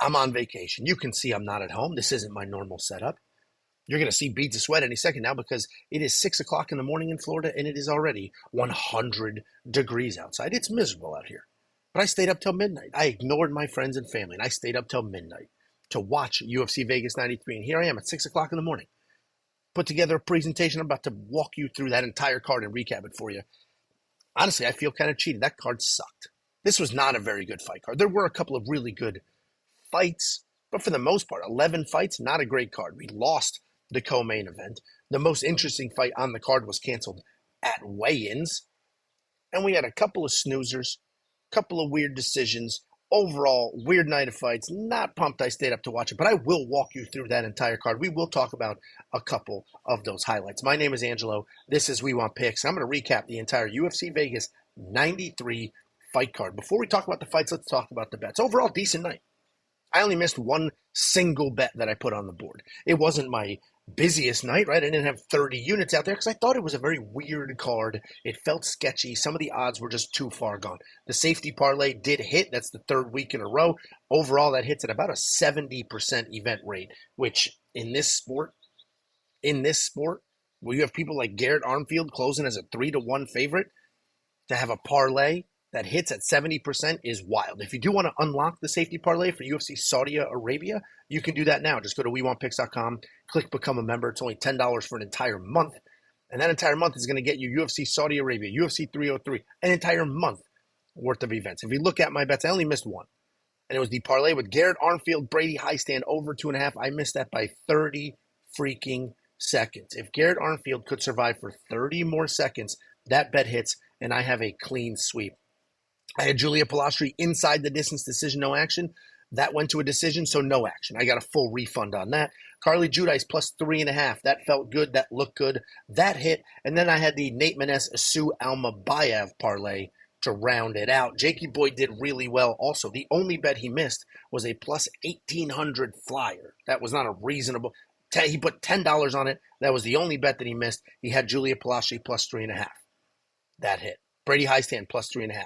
I'm on vacation. You can see I'm not at home. This isn't my normal setup. You're going to see beads of sweat any second now because it is 6 o'clock in the morning in Florida and it is already 100 degrees outside. It's miserable out here. But I stayed up till midnight. I ignored my friends and family and I stayed up till midnight to watch UFC Vegas 93. And here I am at 6 o'clock in the morning. Put together a presentation. I'm about to walk you through that entire card and recap it for you. Honestly, I feel kind of cheated. That card sucked. This was not a very good fight card. There were a couple of really good fights, but for the most part, 11 fights, not a great card. We lost the co-main event. The most interesting fight on the card was canceled at weigh-ins. And we had a couple of snoozers, a couple of weird decisions. Overall, weird night of fights. Not pumped I stayed up to watch it, but I will walk you through that entire card. We will talk about a couple of those highlights. My name is Angelo. This is We Want Picks. I'm going to recap the entire UFC Vegas 93 fight card. Before we talk about the fights, let's talk about the bets. Overall, decent night. I only missed one single bet that I put on the board. It wasn't my busiest night, right? I didn't have 30 units out there because I thought it was a very weird card. It felt sketchy. Some of the odds were just too far gone. The safety parlay did hit. That's the third week in a row. Overall, that hits at about a 70% event rate, which in this sport, where you have people like Garrett Armfield closing as a 3-1 favorite, to have a parlay that hits at 70% is wild. If you do want to unlock the safety parlay for UFC Saudi Arabia, you can do that now. Just go to WeWantPicks.com, click Become a Member. It's only $10 for an entire month. And that entire month is going to get you UFC Saudi Arabia, UFC 303, an entire month worth of events. If you look at my bets, I only missed one. And it was the parlay with Garrett Armfield, Brady Hiestand over 2.5. I missed that by 30 freaking seconds. If Garrett Armfield could survive for 30 more seconds, that bet hits, and I have a clean sweep. I had Julia Polastri inside the distance decision, no action. That went to a decision, so no action. I got a full refund on that. Carli Judice plus 3.5. That felt good. That looked good. That hit. And then I had the Nate Maness Sue Almabaev parlay to round it out. Jakey Boy did really well also. The only bet he missed was a plus 1,800 flyer. That was not a reasonable. He put $10 on it. That was the only bet that he missed. He had Julia Polastri plus 3.5. That hit. Brady Hiestand plus 3.5.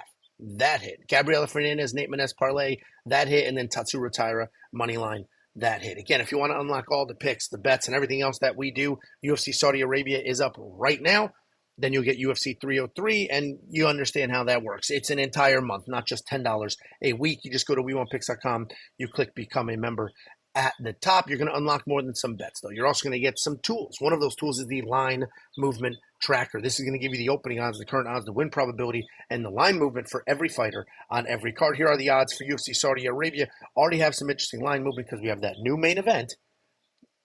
That hit. Gabriella Fernandes, Nate Maness parlay, that hit. And then Tatsuro Taira, money line, that hit. Again, if you want to unlock all the picks, the bets, and everything else that we do, UFC Saudi Arabia is up right now. Then you'll get UFC 303, and you understand how that works. It's an entire month, not just $10 a week. You just go to WeWantPicks.com, you click Become a Member. At the top, you're going to unlock more than some bets, though. You're also going to get some tools. One of those tools is the line movement tracker. This is going to give you the opening odds, the current odds, the win probability, and the line movement for every fighter on every card. Here are the odds for UFC Saudi Arabia. Already have some interesting line movement because we have that new main event.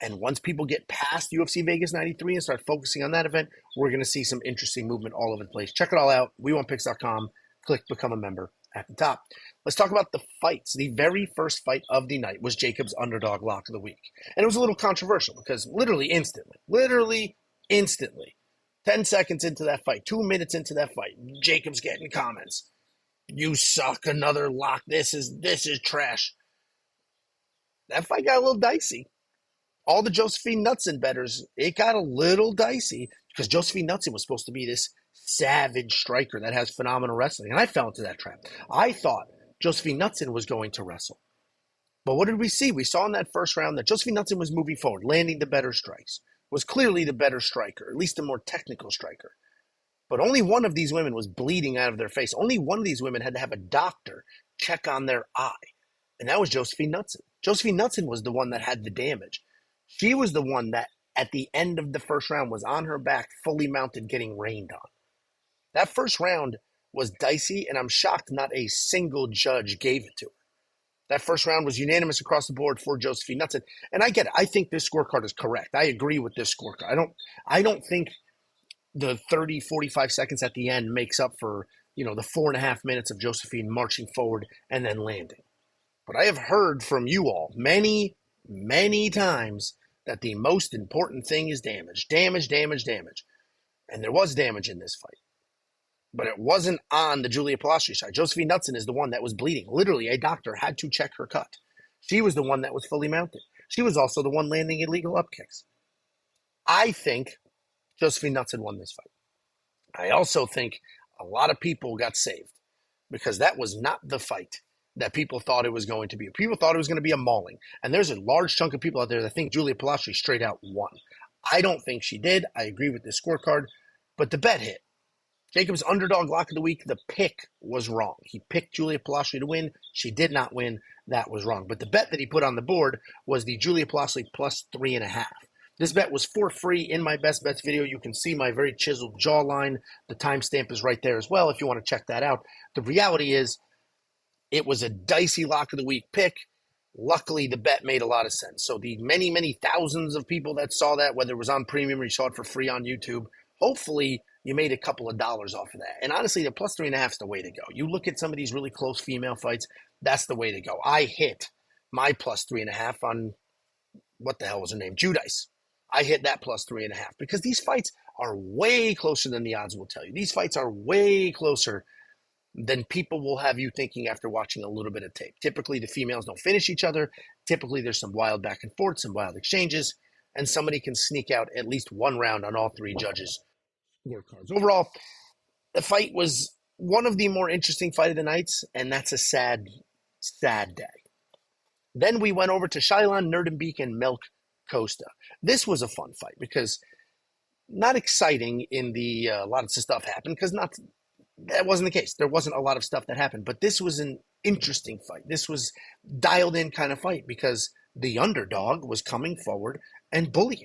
And once people get past UFC Vegas 93 and start focusing on that event, we're going to see some interesting movement all over the place. Check it all out. WeWantPicks.com. Click Become a Member at the top. Let's talk about the fights. The very first fight of the night was Jacob's underdog lock of the week. And it was a little controversial because literally instantly, 10 seconds into that fight, 2 minutes into that fight, Jacob's getting comments. You suck, another lock. This is trash. That fight got a little dicey. All the Josefine Knutsson bettors, it got a little dicey because Josefine Knutsson was supposed to be this savage striker that has phenomenal wrestling. And I fell into that trap. I thought Josefine Knutsson was going to wrestle. But what did we see? We saw in that first round that Josefine Knutsson was moving forward, landing the better strikes, was clearly the better striker, at least the more technical striker. But only one of these women was bleeding out of their face. Only one of these women had to have a doctor check on their eye. And that was Josefine Knutsson. Josefine Knutsson was the one that had the damage. She was the one that at the end of the first round was on her back, fully mounted, getting rained on. That first round was dicey, and I'm shocked not a single judge gave it to her. That first round was unanimous across the board for Josefine Knutsson. And I get it. I think this scorecard is correct. I agree with this scorecard. I don't think the 30, 45 seconds at the end makes up for, the 4.5 minutes of Josefine marching forward and then landing. But I have heard from you all many, many times that the most important thing is damage. Damage. And there was damage in this fight. But it wasn't on the Julia Polastri side. Josefine Knutsson is the one that was bleeding. Literally, a doctor had to check her cut. She was the one that was fully mounted. She was also the one landing illegal up kicks. I think Josefine Knutsson won this fight. I also think a lot of people got saved because that was not the fight that people thought it was going to be. People thought it was going to be a mauling. And there's a large chunk of people out there that think Julia Polastri straight out won. I don't think she did. I agree with this scorecard, but the bet hit. Jacob's underdog lock of the week, the pick was wrong. He picked Julia Polastri to win. She did not win. That was wrong. But the bet that he put on the board was the Julia Polastri plus 3.5. This bet was for free in my best bets video. You can see my very chiseled jawline. The timestamp is right there as well if you want to check that out. The reality is it was a dicey lock of the week pick. Luckily, the bet made a lot of sense. So the many, many thousands of people that saw that, whether it was on premium or you saw it for free on YouTube, hopefully you made a couple of dollars off of that. And honestly, the plus 3.5 is the way to go. You look at some of these really close female fights, that's the way to go. I hit my plus 3.5 on, what the hell was her name? Judice. I hit that plus 3.5 because these fights are way closer than the odds will tell you. These fights are way closer than people will have you thinking after watching a little bit of tape. Typically, the females don't finish each other. Typically, there's some wild back and forth, some wild exchanges, and somebody can sneak out at least one round on all three judges' scorecards. Overall, the fight was one of the more interesting fight of the nights, and that's a sad, sad day. Then we went over to Shayilan, Nuerdanbieke, and Costa. This was a fun fight because not exciting in the lots of stuff happened because that wasn't the case. There wasn't a lot of stuff that happened, but this was an interesting fight. This was dialed in kind of fight because the underdog was coming forward and bullying.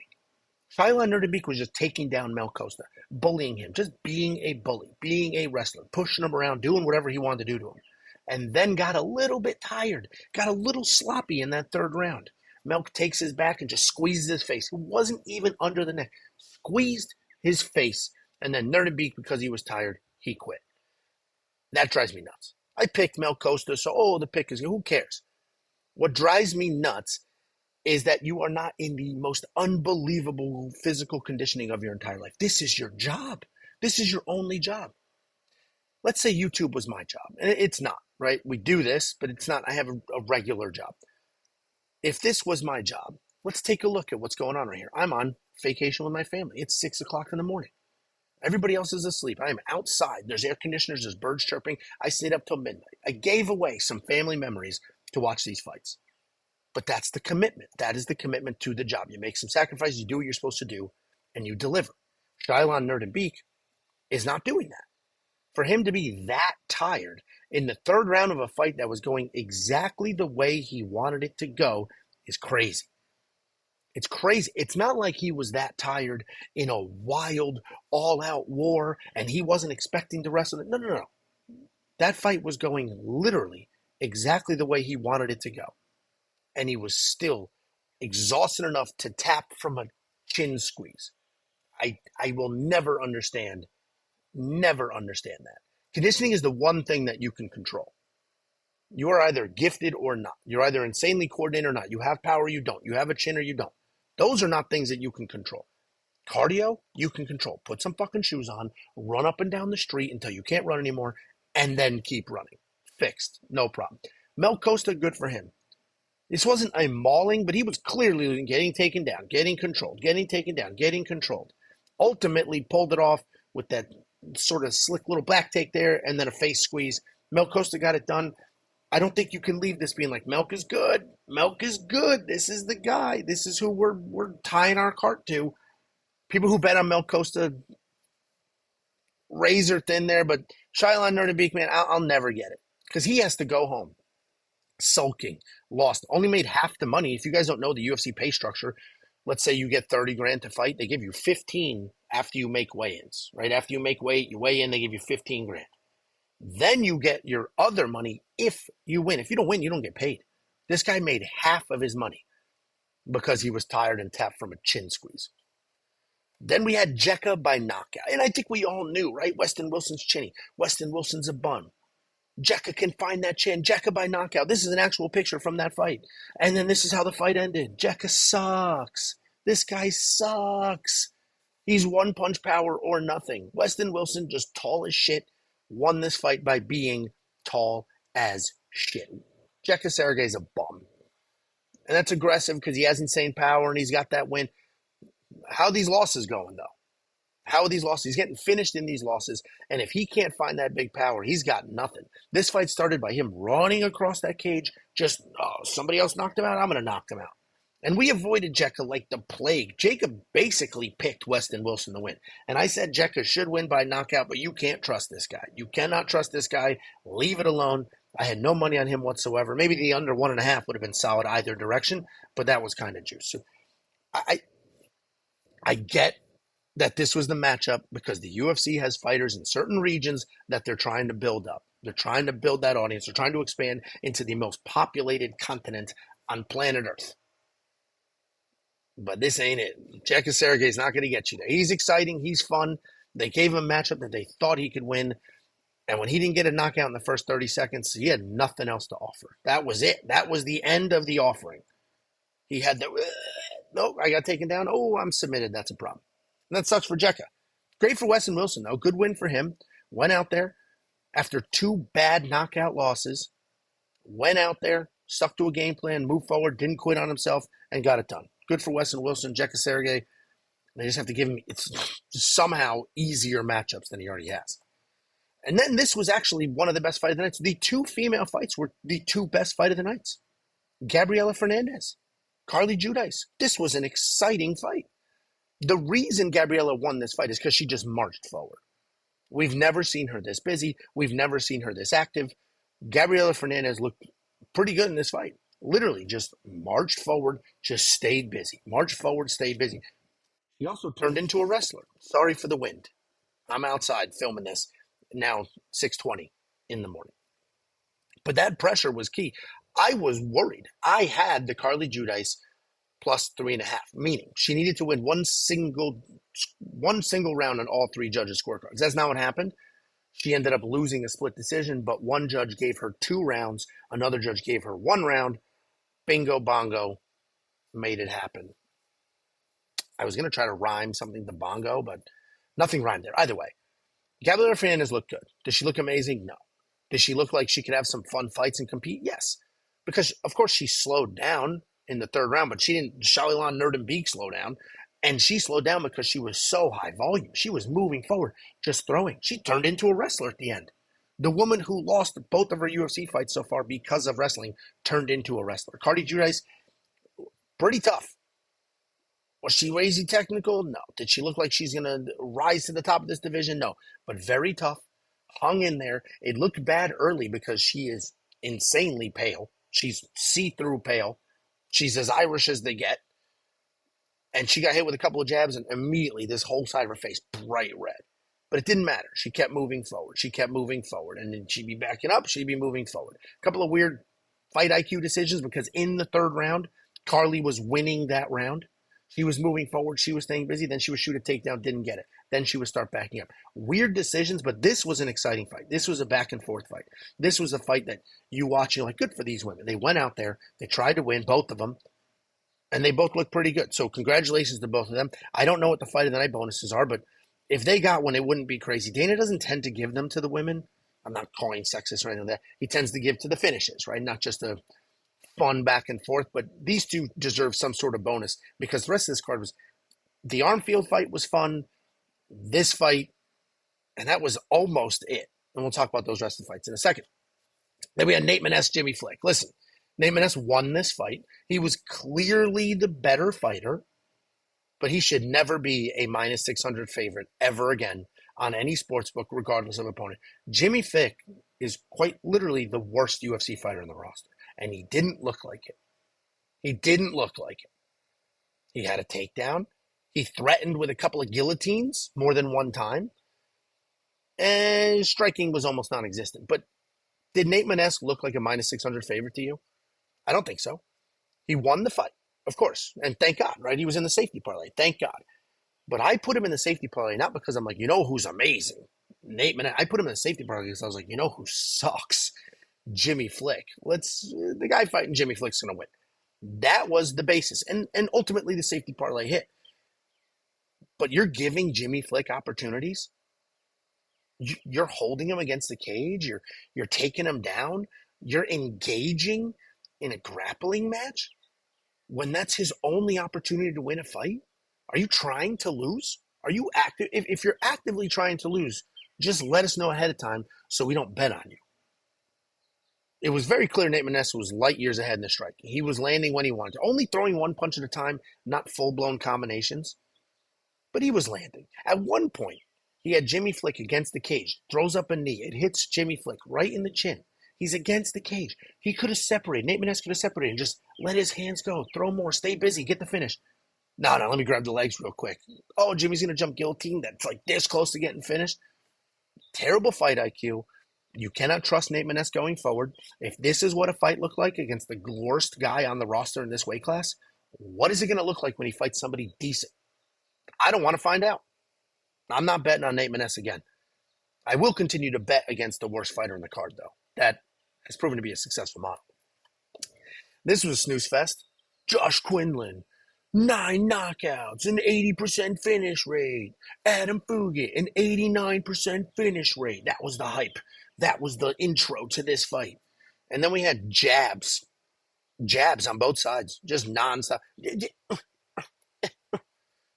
Shayilan Nuerdanbieke was just taking down Costa, bullying him, just being a bully, being a wrestler, pushing him around, doing whatever he wanted to do to him, and then got a little bit tired, got a little sloppy in that third round. Melk takes his back and just squeezes his face. It wasn't even under the neck. Squeezed his face. And then Nuerdanbieke, because he was tired, he quit. That drives me nuts. I picked Costa, so, the pick is, who cares? What drives me nuts is that you are not in the most unbelievable physical conditioning of your entire life. This is your job. This is your only job. Let's say YouTube was my job. And it's not, right? We do this, but it's not. I have a regular job. If this was my job, let's take a look at what's going on right here. I'm on vacation with my family. It's 6 o'clock in the morning. Everybody else is asleep. I am outside. There's air conditioners. There's birds chirping. I stayed up till midnight. I gave away some family memories to watch these fights. But that's the commitment. That is the commitment to the job. You make some sacrifices. You do what you're supposed to do, and you deliver. Shayilan Nuerdanbieke is not doing that. For him to be that tired in the third round of a fight that was going exactly the way he wanted it to go is crazy. It's crazy. It's not like he was that tired in a wild, all-out war and he wasn't expecting to wrestle. No. That fight was going literally exactly the way he wanted it to go. And he was still exhausted enough to tap from a chin squeeze. I will never understand that. Conditioning is the one thing that you can control. You are either gifted or not. You're either insanely coordinated or not. You have power or you don't. You have a chin or you don't. Those are not things that you can control. Cardio, you can control. Put some fucking shoes on, run up and down the street until you can't run anymore, and then keep running. Fixed. No problem. Costa, good for him. This wasn't a mauling, but he was clearly getting taken down, getting controlled, getting taken down, getting controlled. Ultimately pulled it off with that sort of slick little back take there and then a face squeeze. Costa got it done. I don't think you can leave this being like, Melk is good. Melk is good. This is the guy. This is who we're tying our cart to. People who bet on Costa, razor thin there, but Shayilan Nuerdanbieke, man, I'll never get it. Because he has to go home sulking, lost, only made half the money. If you guys don't know the UFC pay structure, let's say you get 30 grand to fight, they give you 15 after you make weigh-ins, right? After you make weight, you weigh in, they give you 15 grand. Then you get your other money if you win. If you don't win, you don't get paid. This guy made half of his money because he was tired and tapped from a chin squeeze. Then we had Jeka by knockout. And I think we all knew, right? Westin Wilson's chinny. Westin Wilson's a bum. Jeka can find that chin. Jeka by knockout. This is an actual picture from that fight. And then this is how the fight ended. Jeka sucks. This guy sucks. He's one punch power or nothing. Westin Wilson, just tall as shit, won this fight by being tall as shit. Jeka Saragih is a bum. And that's aggressive because he has insane power and he's got that win. How are these losses going, though? How are these losses? He's getting finished in these losses, and if he can't find that big power, he's got nothing. This fight started by him running across that cage, just, somebody else knocked him out, I'm going to knock him out. And we avoided Jeka like the plague. Jacob basically picked Westin Wilson to win. And I said Jeka should win by knockout, but you can't trust this guy. You cannot trust this guy. Leave it alone. I had no money on him whatsoever. Maybe the under 1.5 would have been solid either direction, but that was kind of juice. So I get that this was the matchup because the UFC has fighters in certain regions that they're trying to build up. They're trying to build that audience. They're trying to expand into the most populated continent on planet Earth. But this ain't it. Jeka Saragih is not going to get you there. He's exciting. He's fun. They gave him a matchup that they thought he could win. And when he didn't get a knockout in the first 30 seconds, he had nothing else to offer. That was it. That was the end of the offering. He had the, nope, I got taken down. Oh, I'm submitted. That's a problem. And that sucks for Jeka. Great for Westin Wilson, though. Good win for him. Went out there after 2 bad knockout losses. Went out there, stuck to a game plan, moved forward, didn't quit on himself, and got it done. Good for Westin Wilson, Jeka Saragih. They just have to give him somehow easier matchups than he already has. And then this was actually one of the best fights of the nights. The 2 female fights were the 2 best fight of the nights. Gabriella Fernandes, Carli Judice. This was an exciting fight. The reason Gabriella won this fight is because she just marched forward. We've never seen her this busy. We've never seen her this active. Gabriella Fernandes looked pretty good in this fight. Literally just marched forward, just stayed busy. Marched forward, stayed busy. She also turned into a wrestler. Sorry for the wind. I'm outside filming this now, 6:20 in the morning. But that pressure was key. I was worried. I had the Carli Judice plus 3.5, meaning she needed to win one single round on all 3 judges' scorecards. That's not what happened. She ended up losing a split decision, but one judge gave her 2 rounds. Another judge gave her 1 round. Bingo bongo, made it happen. I was going to try to rhyme something to bongo, but nothing rhymed there. Either way, Gabriella Fernandes looked good. Did she look amazing? No. Did she look like she could have some fun fights and compete? Yes. Because, of course, she slowed down in the 3rd round, but she didn't. Shayilan Nuerdanbieke slow down. And she slowed down because she was so high volume. She was moving forward, just throwing. She turned into a wrestler at the end. The woman who lost both of her UFC fights so far because of wrestling turned into a wrestler. Carli Judice, pretty tough. Was she crazy technical? No. Did she look like she's going to rise to the top of this division? No. But very tough. Hung in there. It looked bad early because she is insanely pale. She's see-through pale. She's as Irish as they get. And she got hit with a couple of jabs, and immediately this whole side of her face bright red. But it didn't matter. She kept moving forward. She kept moving forward. And then she'd be backing up. She'd be moving forward. A couple of weird fight IQ decisions because in the 3rd round, Carli was winning that round. She was moving forward. She was staying busy. Then she would shoot a takedown, didn't get it. Then she would start backing up. Weird decisions, but this was an exciting fight. This was a back-and-forth fight. This was a fight that you watch, you're like, good for these women. They went out there. They tried to win, both of them. And they both looked pretty good. So congratulations to both of them. I don't know what the fight of the night bonuses are, but if they got one, it wouldn't be crazy. Dana doesn't tend to give them to the women. I'm not calling sexist or anything like that. He tends to give to the finishes, right? Not just a fun back and forth, but these 2 deserve some sort of bonus because the rest of this card was, the Armfield fight was fun, this fight, and that was almost it. And we'll talk about those rest of the fights in a second. Then we had Nate Maness, Jimmy Flick. Listen, Nate Maness won this fight. He was clearly the better fighter, but he should never be a minus 600 favorite ever again on any sports book, regardless of opponent. Jimmy Flick is quite literally the worst UFC fighter in the roster, and he didn't look like it. He didn't look like it. He had a takedown. He threatened with a couple of guillotines more than one time, and striking was almost non-existent. But did Nate Maness look like a minus 600 favorite to you? I don't think so. He won the fight, of course, and thank God, right? He was in the safety parlay, thank God. But I put him in the safety parlay not because I'm like, you know who's amazing? Nate Maness. I put him in the safety parlay because I was like, you know who sucks? Jimmy Flick. The guy fighting Jimmy Flick's going to win. That was the basis. And ultimately the safety parlay hit. But you're giving Jimmy Flick opportunities. You're holding him against the cage. You're taking him down. You're engaging in a grappling match when that's his only opportunity to win a fight. Are you trying to lose? Are you active? If you're actively trying to lose, just let us know ahead of time so we don't bet on you. It was very clear Nate Maness was light years ahead in the strike. He was landing when he wanted to, only throwing one punch at a time, not full-blown combinations, but he was landing. At one point, he had Jimmy Flick against the cage, throws up a knee. It hits Jimmy Flick right in the chin. He's against the cage. He could have separated. Nate Maness could have separated and just let his hands go, throw more, stay busy, get the finish. No, let me grab the legs real quick. Oh, Jimmy's going to jump guillotine. That's like this close to getting finished. Terrible fight IQ. You cannot trust Nate Maness going forward. If this is what a fight looked like against the worst guy on the roster in this weight class, what is it going to look like when he fights somebody decent? I don't want to find out. I'm not betting on Nate Maness again. I will continue to bet against the worst fighter in the card, though. That has proven to be a successful model. This was a SNOOZEFEST. Josh Quinlan, 9 knockouts, an 80% finish rate. Adam Fugitt, an 89% finish rate. That was the hype. That was the intro to this fight. And then we had jabs. Jabs on both sides. Just nonstop.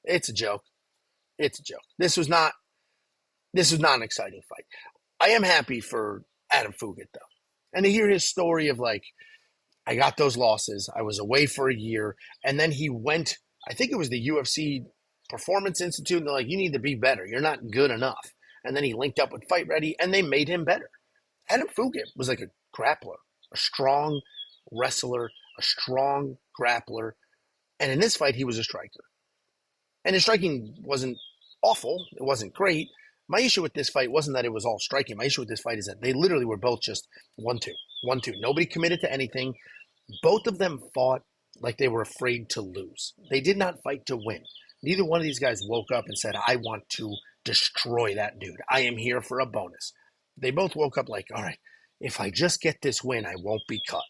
It's a joke. It's a joke. This was not an exciting fight. I am happy for Adam Fugitt, though. And to hear his story of like, I got those losses. I was away for a year. And then he went, I think it was the UFC Performance Institute. And they're like, you need to be better. You're not good enough. And then he linked up with Fight Ready and they made him better. Adam Fugitt was like a grappler, a strong wrestler, a strong grappler. And in this fight, he was a striker. And his striking wasn't awful. It wasn't great. My issue with this fight wasn't that it was all striking. My issue with this fight is that they literally were both just 1-2, 1-2. Nobody committed to anything. Both of them fought like they were afraid to lose. They did not fight to win. Neither one of these guys woke up and said, I want to destroy that dude. I am here for a bonus. They both woke up like, all right, if I just get this win, I won't be cut.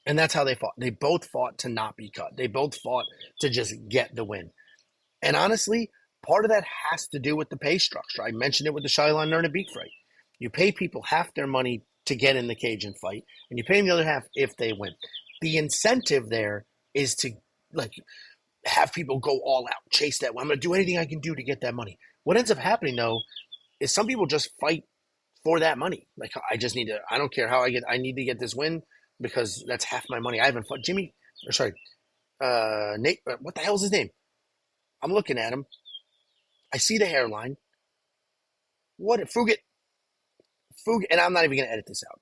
And that's how they fought. They both fought to not be cut. They both fought to just get the win. And honestly, part of that has to do with the pay structure. I mentioned it with the Shayilan Nuerdanbieke fight. You pay people half their money to get in the cage and fight, and you pay them the other half if they win. The incentive there is to like have people go all out, chase that. I'm going to do anything I can do to get that money. What ends up happening, though, is some people just fight for that money. Like, I don't care how I need to get this win because that's half my money. I haven't fought Nate, what the hell is his name? I'm looking at him. I see the hairline. What? Fugitt, and I'm not even going to edit this out.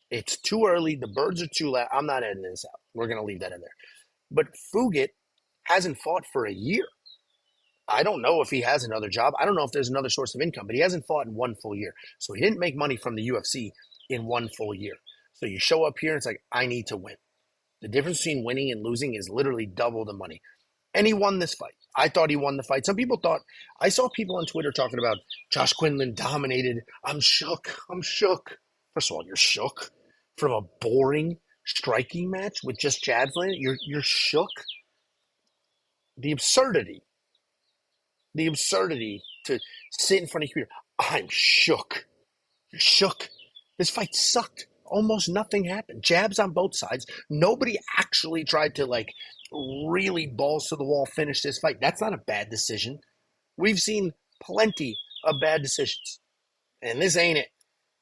It's too early. The birds are too loud. I'm not editing this out. We're going to leave that in there. But Fugitt hasn't fought for a year. I don't know if he has another job. I don't know if there's another source of income, but he hasn't fought in 1 full year. So he didn't make money from the UFC in 1 full year. So you show up here and it's like, I need to win. The difference between winning and losing is literally double the money. And he won this fight. I thought he won the fight. Some people thought, I saw people on Twitter talking about Josh Quinlan dominated. I'm shook. First of all, you're shook from a boring striking match with just jabs landing. You're shook. The absurdity to sit in front of your computer. I'm shook. You're shook. This fight sucked. Almost nothing happened. Jabs on both sides. Nobody actually tried to like really balls to the wall finish this fight. That's not a bad decision. We've seen plenty of bad decisions. And this ain't it.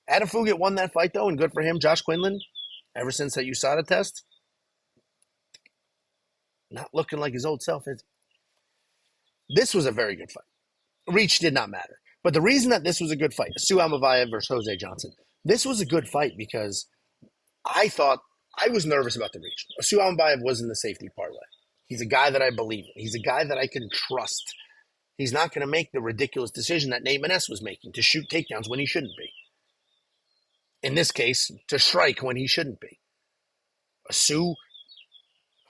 Adam Fugitt won that fight though, and good for him. Josh Quinlan, ever since that USADA test, not looking like his old self, is he? This was a very good fight. Reach did not matter. But the reason that this was a good fight, Almabaev versus Jose Johnson, this was a good fight because I was nervous about the reach. Almabaev was in the safety parlay. He's a guy that I believe in. He's a guy that I can trust. He's not going to make the ridiculous decision that Nate Maness was making to shoot takedowns when he shouldn't be. In this case, to strike when he shouldn't be. Sue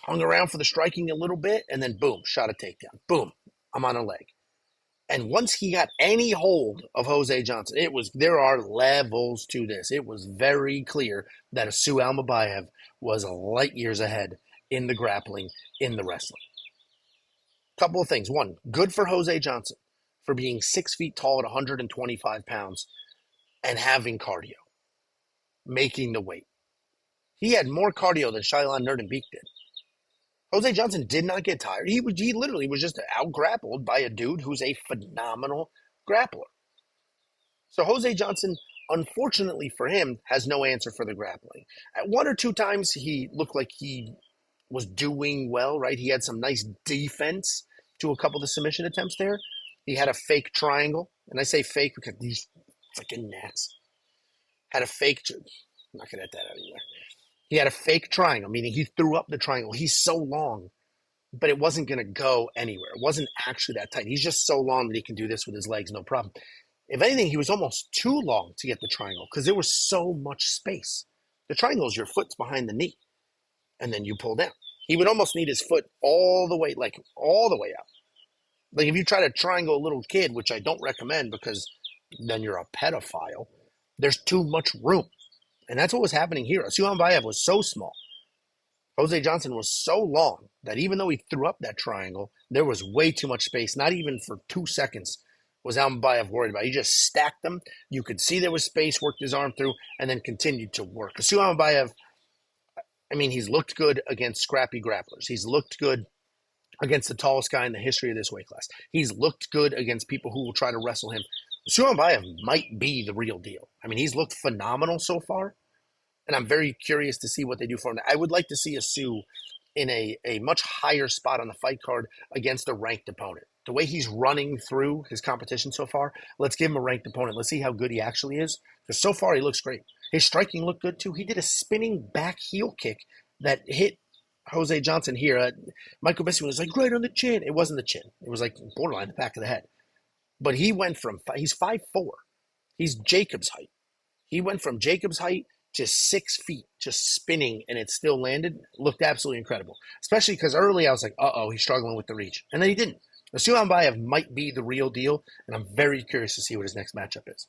hung around for the striking a little bit, and then boom, shot a takedown. Boom, I'm on a leg. And once he got any hold of Jose Johnson, there are levels to this. It was very clear that Almabaev was light years ahead in the grappling, in the wrestling. Couple of things. One, good for Jose Johnson for being 6 feet tall at 125 pounds and having cardio, making the weight. He had more cardio than Shayilan Nuerdanbieke did. Jose Johnson did not get tired. He literally was just out grappled by a dude who's a phenomenal grappler. So Jose Johnson, unfortunately for him, has no answer for the grappling. At one or two times, he looked like he was doing well, right? He had some nice defense to a couple of the submission attempts there. He had a fake triangle, and I say fake because these freaking gnats had a fake. I'm not gonna get that out anywhere. He had a fake triangle, meaning he threw up the triangle. He's so long, but it wasn't gonna go anywhere. It wasn't actually that tight. He's just so long that he can do this with his legs, no problem. If anything, he was almost too long to get the triangle because there was so much space. The triangle is your foot's behind the knee, and then you pull down. He would almost need his foot all the way, like all the way out. Like if you try to triangle a little kid, which I don't recommend because then you're a pedophile, there's too much room. And that's what was happening here. Almabaev was so small. Jose Johnson was so long that even though he threw up that triangle, there was way too much space. Not even for 2 seconds was Almabaev worried about. He just stacked them. You could see there was space, worked his arm through, and then continued to work. Almabaev, I mean, he's looked good against scrappy grapplers. He's looked good against the tallest guy in the history of this weight class. He's looked good against people who will try to wrestle him. Almabaev might be the real deal. I mean, he's looked phenomenal so far, and I'm very curious to see what they do for him. I would like to see a Sue in a much higher spot on the fight card against a ranked opponent. The way he's running through his competition so far, let's give him a ranked opponent. Let's see how good he actually is, because so far he looks great. His striking looked good too. He did a spinning back heel kick that hit Jose Johnson here. Michael Bisping was like, right on the chin. It wasn't the chin. It was like borderline the back of the head. But he went from, he's 5'4". He's Jacob's height. He went from Jacob's height to 6 feet, just spinning, and it still landed. Looked absolutely incredible. Especially because early I was like, uh-oh, he's struggling with the reach. And then he didn't. Almabaev might be the real deal, and I'm very curious to see what his next matchup is.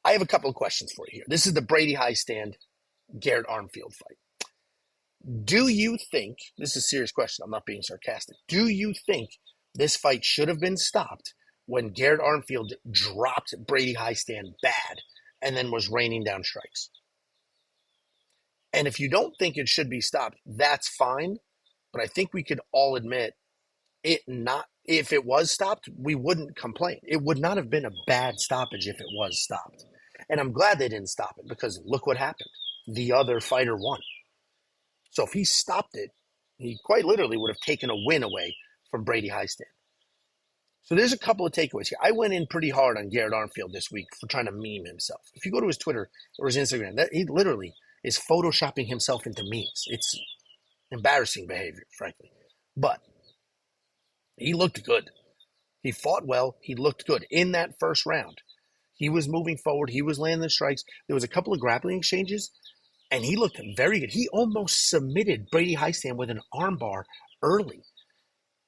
I have a couple of questions for you here. This is the Brady Hiestand, Garrett Armfield fight. Do you think, this is a serious question, I'm not being sarcastic, do you think this fight should have been stopped when Garrett Armfield dropped Brady Hiestand bad and then was raining down strikes? And if you don't think it should be stopped, that's fine, but I think we could all admit if it was stopped, we wouldn't complain. It would not have been a bad stoppage if it was stopped. And I'm glad they didn't stop it because look what happened. The other fighter won. So if he stopped it, he quite literally would have taken a win away from Brady Hiestand. So there's a couple of takeaways here. I went in pretty hard on Garrett Armfield this week for trying to meme himself. If you go to his Twitter or his Instagram, he literally is photoshopping himself into memes. It's embarrassing behavior, frankly. But he looked good. He fought well. He looked good in that first round. He was moving forward. He was landing the strikes. There was a couple of grappling exchanges, and he looked very good. He almost submitted Brady Hiestand with an armbar early.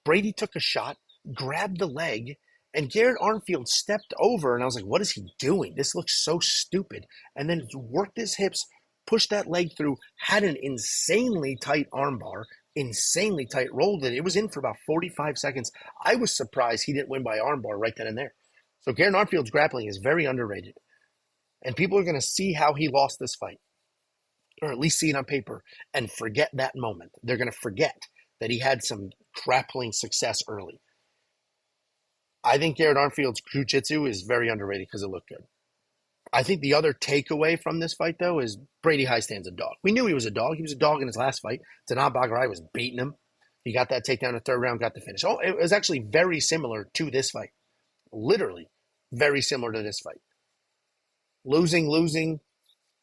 Brady took a shot, grabbed the leg, and Garrett Armfield stepped over, and I was like, what is he doing? This looks so stupid. And then worked his hips, pushed that leg through, had an insanely tight armbar, insanely tight, rolled it. It was in for about 45 seconds. I was surprised he didn't win by armbar right then and there. So Garrett Armfield's grappling is very underrated. And people are going to see how he lost this fight, or at least see it on paper, and forget that moment. They're going to forget that he had some grappling success early. I think Garrett Armfield's jiu-jitsu is very underrated because it looked good. I think the other takeaway from this fight, though, is Brady Hiestand's a dog. We knew he was a dog. He was a dog in his last fight. Tanab Bagharai was beating him. He got that takedown in the third round, got the finish. Oh, it was actually very similar to this fight. Literally very similar to this fight. Losing,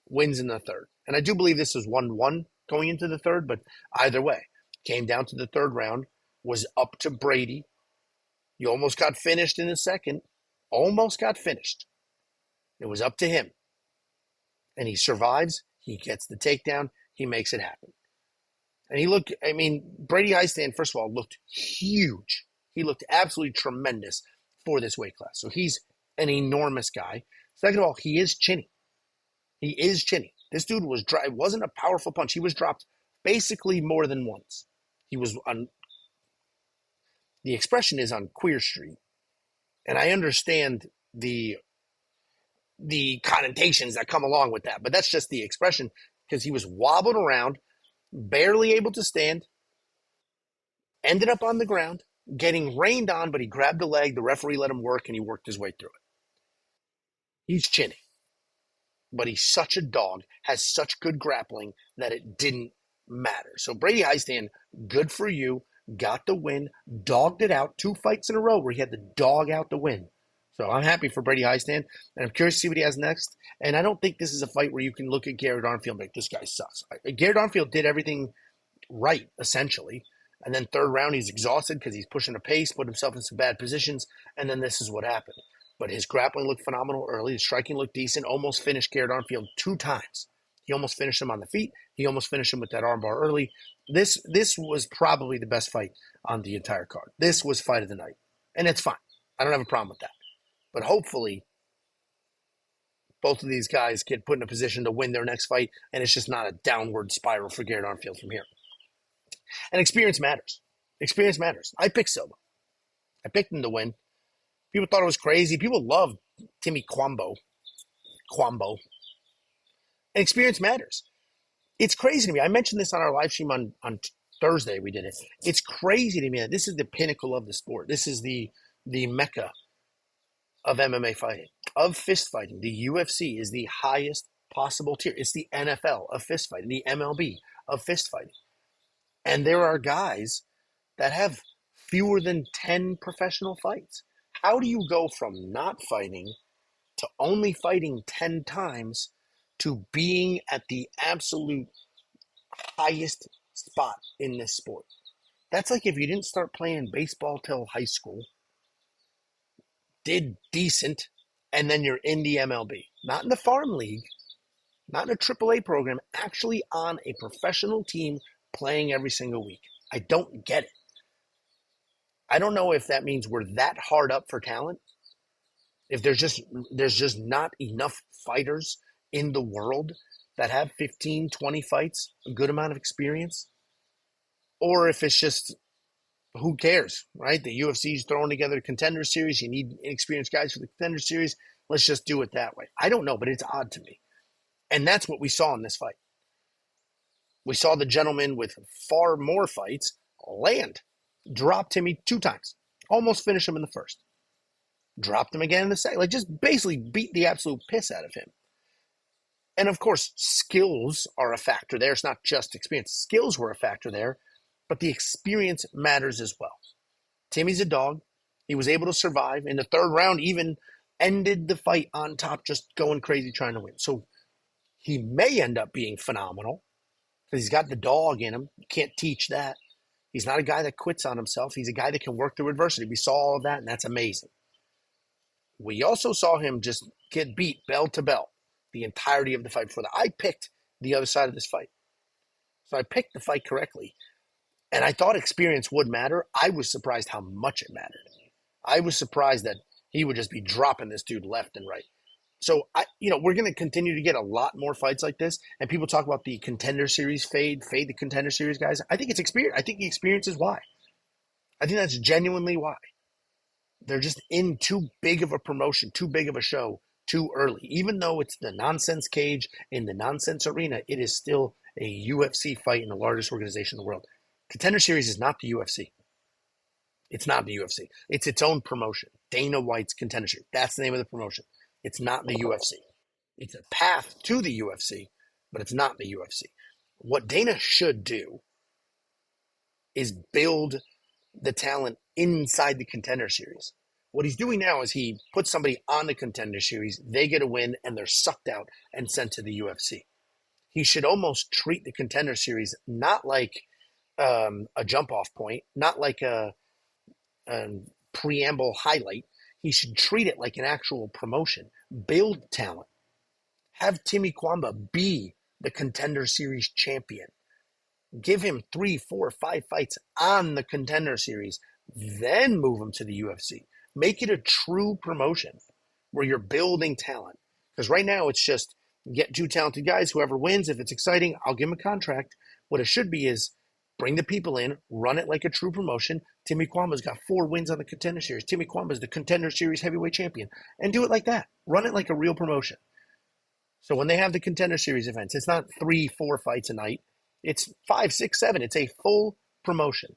wins in the third. And I do believe this was 1-1 going into the third, but either way, came down to the third round, was up to Brady. You almost got finished in the second. Almost got finished. It was up to him. And he survives. He gets the takedown. He makes it happen. And Brady Hiestand, first of all, looked huge. He looked absolutely tremendous for this weight class. So he's an enormous guy. Second of all, he is chinny. This dude was dry. It wasn't a powerful punch. He was dropped basically more than once. He was on, the expression is on Queer Street. And I understand the connotations that come along with that, but that's just the expression because he was wobbled around. barely able to stand, ended up on the ground, getting rained on, but he grabbed a leg. The referee let him work, and he worked his way through it. He's chinny, but he's such a dog, has such good grappling that it didn't matter. So Brady Hiestand, good for you, got the win, dogged it out, 2 fights in a row where he had to dog out the win. So I'm happy for Brady Hiestand, and I'm curious to see what he has next. And I don't think this is a fight where you can look at Garrett Armfield and be like, this guy sucks. Garrett Armfield did everything right, essentially. And then third round, he's exhausted because he's pushing a pace, put himself in some bad positions, and then this is what happened. But his grappling looked phenomenal early. His striking looked decent. Almost finished Garrett Armfield 2 times. He almost finished him on the feet. He almost finished him with that armbar early. This was probably the best fight on the entire card. This was fight of the night. And it's fine. I don't have a problem with that. But hopefully, both of these guys get put in a position to win their next fight, and it's just not a downward spiral for Garrett Armfield from here. And experience matters. Experience matters. I picked Silva. I picked him to win. People thought it was crazy. People loved Timmy Kwambo. And experience matters. It's crazy to me. I mentioned this on our live stream on Thursday. We did it. It's crazy to me that this is the pinnacle of the sport. This is the mecca of MMA fighting, of fist fighting. The UFC is the highest possible tier. It's the NFL of fist fighting, the MLB of fist fighting. And there are guys that have fewer than 10 professional fights. How do you go from not fighting to only fighting 10 times to being at the absolute highest spot in this sport? That's like if you didn't start playing baseball till high school, did decent, and then you're in the MLB. Not in the farm league, not in a AAA program, actually on a professional team playing every single week. I don't get it. I don't know if that means we're that hard up for talent. If there's just not enough fighters in the world that have 15, 20 fights, a good amount of experience. Or if it's just, who cares, right? The UFC's throwing together a contender series. You need inexperienced guys for the contender series. Let's just do it that way. I don't know, but it's odd to me. And that's what we saw in this fight. We saw the gentleman with far more fights land. Dropped Timmy 2 times. Almost finished him in the first. Dropped him again in the second. Like, just basically beat the absolute piss out of him. And, of course, skills are a factor there. It's not just experience. Skills were a factor there, but the experience matters as well. Timmy's a dog. He was able to survive. In the third round, even ended the fight on top, just going crazy trying to win. So he may end up being phenomenal because he's got the dog in him. You can't teach that. He's not a guy that quits on himself. He's a guy that can work through adversity. We saw all of that, and that's amazing. We also saw him just get beat bell to bell the entirety of the fight before that. I picked the other side of this fight. So I picked the fight correctly. And I thought experience would matter. I was surprised how much it mattered. I was surprised that he would just be dropping this dude left and right. So, we're going to continue to get a lot more fights like this. And people talk about the contender series fade the contender series guys. I think it's experience. I think the experience is why. I think that's genuinely why. They're just in too big of a promotion, too big of a show, too early. Even though it's the nonsense cage in the nonsense arena, it is still a UFC fight in the largest organization in the world. Contender Series is not the UFC. It's not the UFC. It's its own promotion. Dana White's Contender Series. That's the name of the promotion. It's not the UFC. It's a path to the UFC, but it's not the UFC. What Dana should do is build the talent inside the Contender Series. What he's doing now is he puts somebody on the Contender Series, they get a win, and they're sucked out and sent to the UFC. He should almost treat the Contender Series not like a jump-off point, not like a preamble highlight. He should treat it like an actual promotion. Build talent. Have Timmy Kwamba be the Contender Series champion. Give him 3, 4, 5 fights on the Contender Series, then move him to the UFC. Make it a true promotion where you're building talent. Because right now it's just get 2 talented guys. Whoever wins, if it's exciting, I'll give him a contract. What it should be is bring the people in, run it like a true promotion. Timmy Kwamba's got 4 wins on the Contender Series. Timmy Kwamba's the Contender Series heavyweight champion. And do it like that. Run it like a real promotion. So when they have the Contender Series events, it's not 3, 4 fights a night. It's 5, 6, 7. It's a full promotion.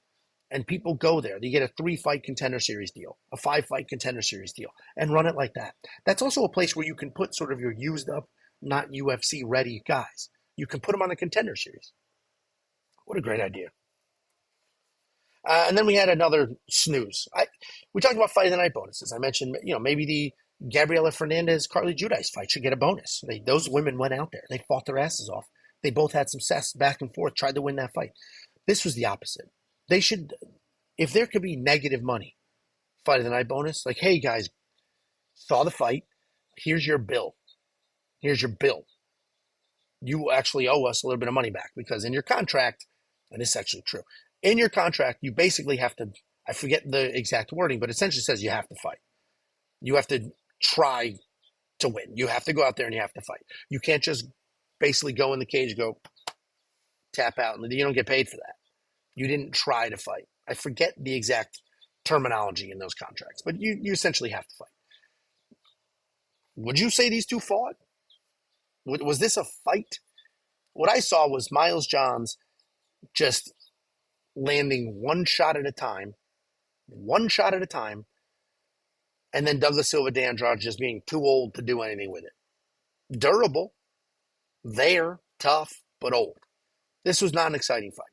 And people go there. They get a 3-fight contender series deal, a 5-fight contender series deal, and run it like that. That's also a place where you can put sort of your used up, not UFC ready guys. You can put them on the contender series. What a great idea. And then we had another snooze. We talked about fight of the night bonuses. I mentioned, maybe the Gabriella Fernandes, Carli Judice fight should get a bonus. Those women went out there. They fought their asses off. They both had some success back and forth, tried to win that fight. This was the opposite. They should, if there could be negative money, fight of the night bonus, like, hey guys, saw the fight, here's your bill. Here's your bill. You actually owe us a little bit of money back because in your contract, and this is actually true, in your contract, you basically have to, I forget the exact wording, but essentially says you have to fight. You have to try to win. You have to go out there and you have to fight. You can't just basically go in the cage, go tap out, and you don't get paid for that. You didn't try to fight. I forget the exact terminology in those contracts, but you essentially have to fight. Would you say these two fought? Was this a fight? What I saw was Miles Johns just landing one shot at a time, and then Douglas Silva de Andrade just being too old to do anything with it. Durable, there, tough, but old. This was not an exciting fight.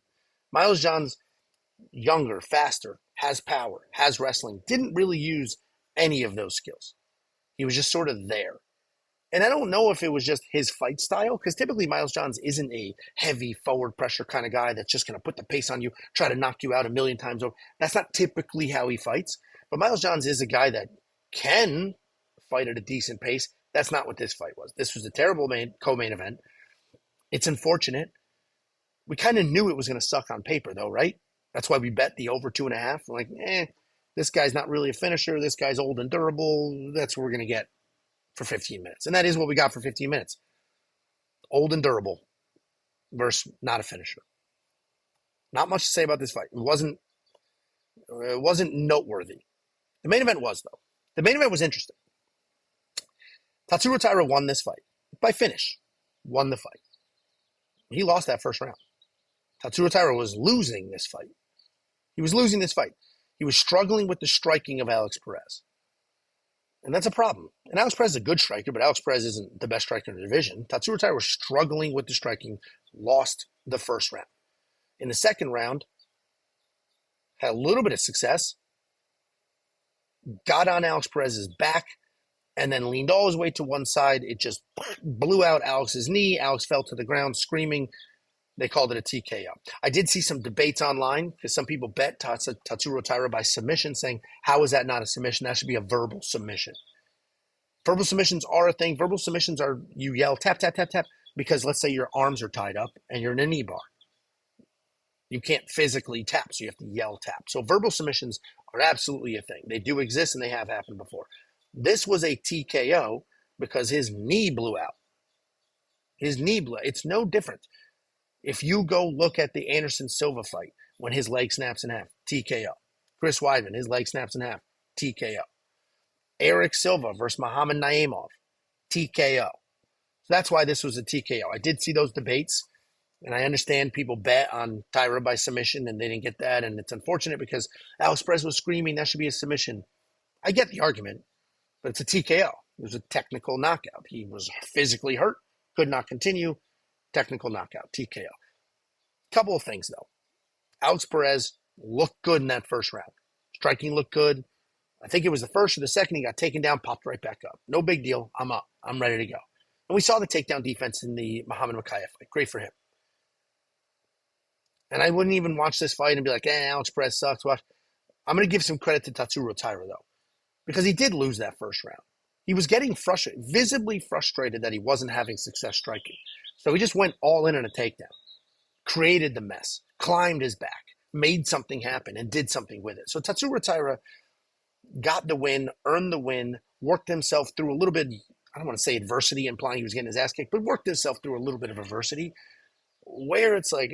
Miles Johns, younger, faster, has power, has wrestling, didn't really use any of those skills. He was just sort of there. And I don't know if it was just his fight style, because typically Miles Johns isn't a heavy forward pressure kind of guy that's just going to put the pace on you, try to knock you out a million times over. That's not typically how he fights. But Miles Johns is a guy that can fight at a decent pace. That's not what this fight was. This was a terrible co-main event. It's unfortunate. We kind of knew it was going to suck on paper, though, right? That's why we bet the over 2.5. We're like, this guy's not really a finisher. This guy's old and durable. That's what we're going to get for 15 minutes. And that is what we got for 15 minutes. Old and durable versus not a finisher. Not much to say about this fight. It wasn't noteworthy. The main event was, though. The main event was interesting. Tatsuro Taira won this fight by finish. Won the fight. He lost that first round. Tatsuro Taira was losing this fight. He was losing this fight. He was struggling with the striking of Alex Perez. And that's a problem. And Alex Perez is a good striker, but Alex Perez isn't the best striker in the division. Tatsuro Taira was struggling with the striking, lost the first round. In the second round, had a little bit of success, got on Alex Perez's back, and then leaned all his weight to one side. It just blew out Alex's knee. Alex fell to the ground screaming. They called it a TKO. I did see some debates online because some people bet Tatsuro Taira by submission, saying, how is that not a submission? That should be a verbal submission. Verbal submissions are a thing. Verbal submissions are you yell, tap, tap, tap, tap, because let's say your arms are tied up and you're in a knee bar. You can't physically tap, so you have to yell tap. So verbal submissions are absolutely a thing. They do exist and they have happened before. This was a TKO because his knee blew out. His knee blew out. It's no different. If you go look at the Anderson Silva fight, when his leg snaps in half, TKO. Chris Weidman, his leg snaps in half, TKO. Eric Silva versus Muhammad Naimov, TKO. So that's why this was a TKO. I did see those debates, and I understand people bet on Taira by submission, and they didn't get that, and it's unfortunate because Alex Perez was screaming that should be a submission. I get the argument, but it's a TKO. It was a technical knockout. He was physically hurt, could not continue. Technical knockout, TKO. Couple of things, though. Alex Perez looked good in that first round. Striking looked good. I think it was the first or the second. He got taken down, popped right back up. No big deal. I'm up. I'm ready to go. And we saw the takedown defense in the Muhammad Mokaev fight. Great for him. And I wouldn't even watch this fight and be like, Alex Perez sucks. Watch. I'm going to give some credit to Tatsuro Taira, though, because he did lose that first round. He was getting frustrated, visibly frustrated that he wasn't having success striking. So he just went all in on a takedown, created the mess, climbed his back, made something happen, and did something with it. So Tatsuro Taira got the win, earned the win, worked himself through a little bit, I don't want to say adversity, implying he was getting his ass kicked, but worked himself through a little bit of adversity where it's like,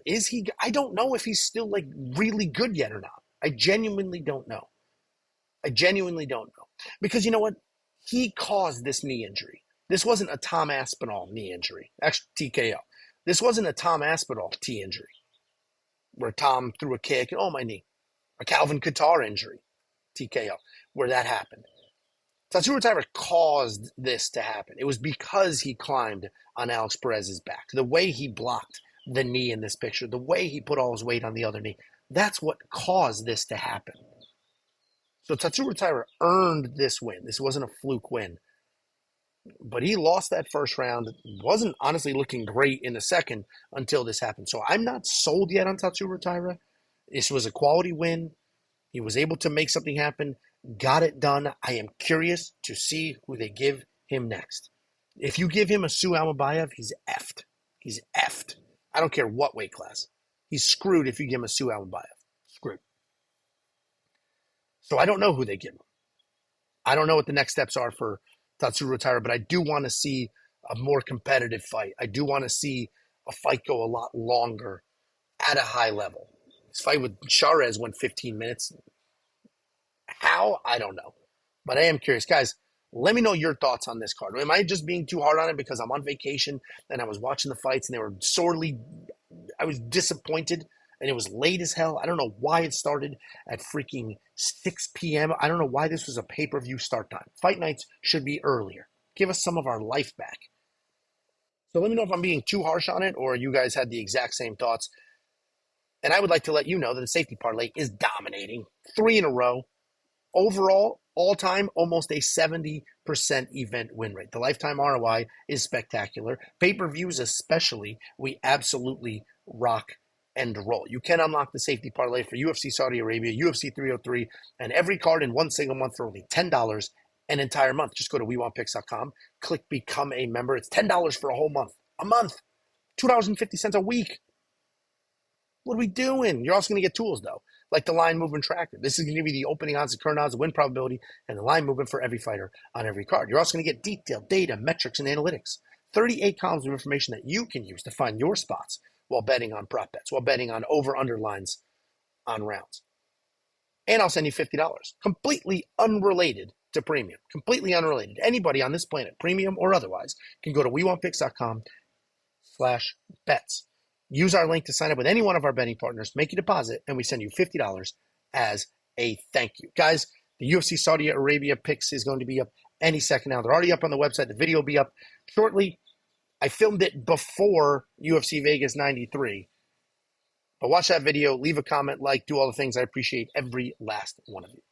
is he? I don't know if he's still like really good yet or not. I genuinely don't know. Because you know what? He caused this knee injury. This wasn't a Tom Aspinall knee injury. Actually, TKO. This wasn't a Tom Aspinall T injury where Tom threw a kick and, oh, my knee. A Calvin Kattar injury, TKO, where that happened. Tatsuro Taira caused this to happen. It was because he climbed on Alex Perez's back. The way he blocked the knee in this picture, the way he put all his weight on the other knee, that's what caused this to happen. So Tatsuro Taira earned this win. This wasn't a fluke win. But he lost that first round. Wasn't honestly looking great in the second until this happened. So I'm not sold yet on Tatsuro Taira. This was a quality win. He was able to make something happen, got it done. I am curious to see who they give him next. If you give him a Sue Almabaev, he's effed. He's effed. I don't care what weight class. He's screwed if you give him a Sue Almabaev. Screwed. So I don't know who they give him. I don't know what the next steps are for Tatsuro Taira, but I do want to see a more competitive fight. I do want to see a fight go a lot longer at a high level. This fight with Charez went 15 minutes. How? I don't know. But I am curious. Guys, let me know your thoughts on this card. Am I just being too hard on it because I'm on vacation and I was watching the fights and they were I was disappointed and it was late as hell. I don't know why it started at freaking 6 p.m. I don't know why this was a pay-per-view start time. Fight nights should be earlier. Give us some of our life back. So let me know if I'm being too harsh on it or you guys had the exact same thoughts. And I would like to let you know that the safety parlay is dominating. 3 in a row. Overall, all-time, almost a 70% event win rate. The lifetime ROI is spectacular. Pay-per-views especially, we absolutely rock and roll. You can unlock the safety parlay for UFC Saudi Arabia, UFC 303, and every card in one single month for only $10 an entire month. Just go to WeWantPicks.com, click Become a Member. It's $10 for a whole month. A month. $2.50 a week. What are we doing? You're also going to get tools, though, like the line movement tracker. This is going to give you the opening odds, the current odds, the win probability, and the line movement for every fighter on every card. You're also going to get detailed data, metrics, and analytics. 38 columns of information that you can use to find your spots while betting on prop bets, while betting on over-under lines on rounds. And I'll send you $50, completely unrelated to premium, completely unrelated. Anybody on this planet, premium or otherwise, can go to WeWantPicks.com/bets. Use our link to sign up with any one of our betting partners, make a deposit, and we send you $50 as a thank you. Guys, the UFC Saudi Arabia picks is going to be up any second now. They're already up on the website. The video will be up shortly. I filmed it before UFC Vegas 93. But watch that video, leave a comment, like, do all the things. I appreciate every last one of you.